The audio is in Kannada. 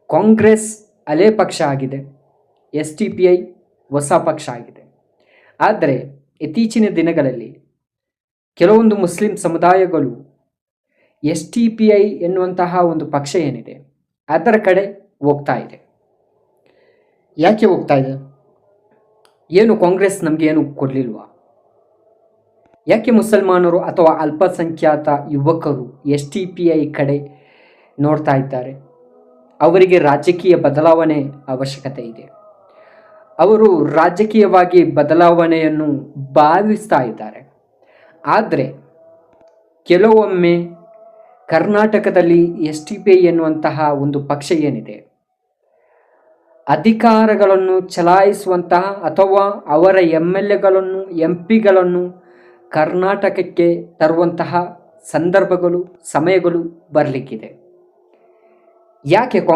ಕಾಂಗ್ರೆಸ್ ಹಳೆ ಪಕ್ಷ ಆಗಿದೆ, SDPI ಹೊಸ ಪಕ್ಷ ಆಗಿದೆ. ಆದರೆ ಇತ್ತೀಚಿನ ದಿನಗಳಲ್ಲಿ ಕೆಲವೊಂದು ಮುಸ್ಲಿಂ ಸಮುದಾಯಗಳು SDPI ಎನ್ನುವಂತಹ ಒಂದು ಪಕ್ಷ ಏನಿದೆ ಅದರ ಕಡೆ ಹೋಗ್ತಾ ಇದೆ. ಯಾಕೆ ಹೋಗ್ತಾ ಇದೆ? ಏನು ಕಾಂಗ್ರೆಸ್ ನಮಗೆ ಏನು ಕೊಡಲಿಲ್ವಾ? ಯಾಕೆ ಮುಸಲ್ಮಾನರು ಅಥವಾ ಅಲ್ಪಸಂಖ್ಯಾತ ಯುವಕರು SDPI ಕಡೆ ನೋಡ್ತಾ ಇದ್ದಾರೆ? ಅವರಿಗೆ ರಾಜಕೀಯ ಬದಲಾವಣೆ ಅವಶ್ಯಕತೆ ಇದೆ. ಅವರು ರಾಜಕೀಯವಾಗಿ ಬದಲಾವಣೆಯನ್ನು ಭಾವಿಸ್ತಾ ಇದ್ದಾರೆ. ಆದರೆ ಕೆಲವೊಮ್ಮೆ ಕರ್ನಾಟಕದಲ್ಲಿ SDPI ಎನ್ನುವಂತಹ ಒಂದು ಪಕ್ಷ ಏನಿದೆ ಅಧಿಕಾರಗಳನ್ನು ಚಲಾಯಿಸುವಂತಹ ಅಥವಾ ಅವರ MLAಗಳನ್ನು MP ಗಳನ್ನು ಕರ್ನಾಟಕಕ್ಕೆ ತರುವಂತಹ ಸಂದರ್ಭಗಳು ಸಮಯಗಳು ಬರಲಿಕ್ಕಿದೆ. ಯಾಕೆ